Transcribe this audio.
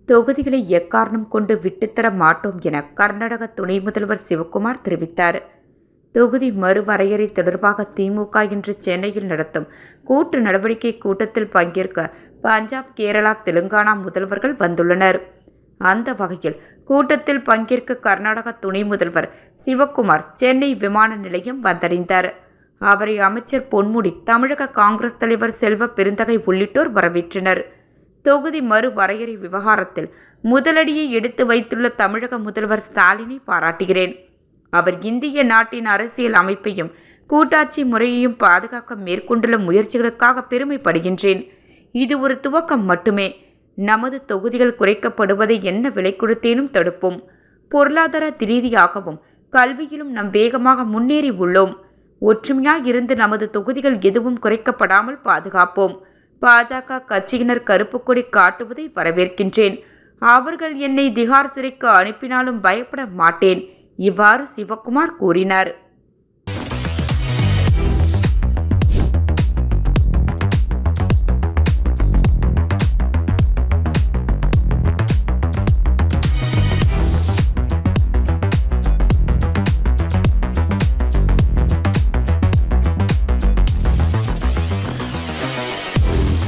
தொகுதிகளை எக்காரணம் கொண்டு விட்டுத்தர மாட்டோம் என கர்நாடக துணை முதல்வர் சிவக்குமார் தெரிவித்தார். தொகுதி மறுவரையறை தொடர்பாக திமுக இன்று சென்னையில் நடத்தும் கூட்டு நடவடிக்கை கூட்டத்தில் பங்கேற்க பஞ்சாப், கேரளா, தெலுங்கானா முதல்வர்கள் வந்துள்ளனர். அந்த வகையில் கூட்டத்தில் பங்கேற்க கர்நாடக துணை முதல்வர் சிவக்குமார் சென்னை விமான நிலையம் வந்தடைந்தார். அவரை அமைச்சர் பொன்முடி, தமிழக காங்கிரஸ் தலைவர் செல்வ பெருந்தகை உள்ளிட்டோர் வரவேற்றனர். தொகுதி மறுவரையறை விவகாரத்தில் முதலடியை எடுத்து வைத்துள்ள தமிழக முதல்வர் ஸ்டாலினை பாராட்டுகிறேன். அவர் இந்திய நாட்டின் அரசியல் அமைப்பையும் கூட்டாட்சி முறையையும் பாதுகாக்க மேற்கொண்டுள்ள முயற்சிகளுக்காக பெருமைப்படுகின்றேன். இது ஒரு துவக்கம் மட்டுமே. நமது தொகுதிகள் குறைக்கப்படுவதை என்ன விலை கொடுத்தேனும் தடுப்போம். பொருளாதார ரீதியாகவும் கல்வியிலும் நாம் வேகமாக முன்னேறி உள்ளோம். ஒற்றுமையாய் இருந்து நமது தொகுதிகள் எதுவும் குறைக்கப்படாமல் பாதுகாப்போம். பாஜக கட்சியினர் கருப்பு கொடி காட்டுவதை வரவேற்கின்றேன். அவர்கள் என்னை திகார் சிறைக்கு அனுப்பினாலும் பயப்பட மாட்டேன். இவ்வாறு சிவக்குமார் கூறினார்.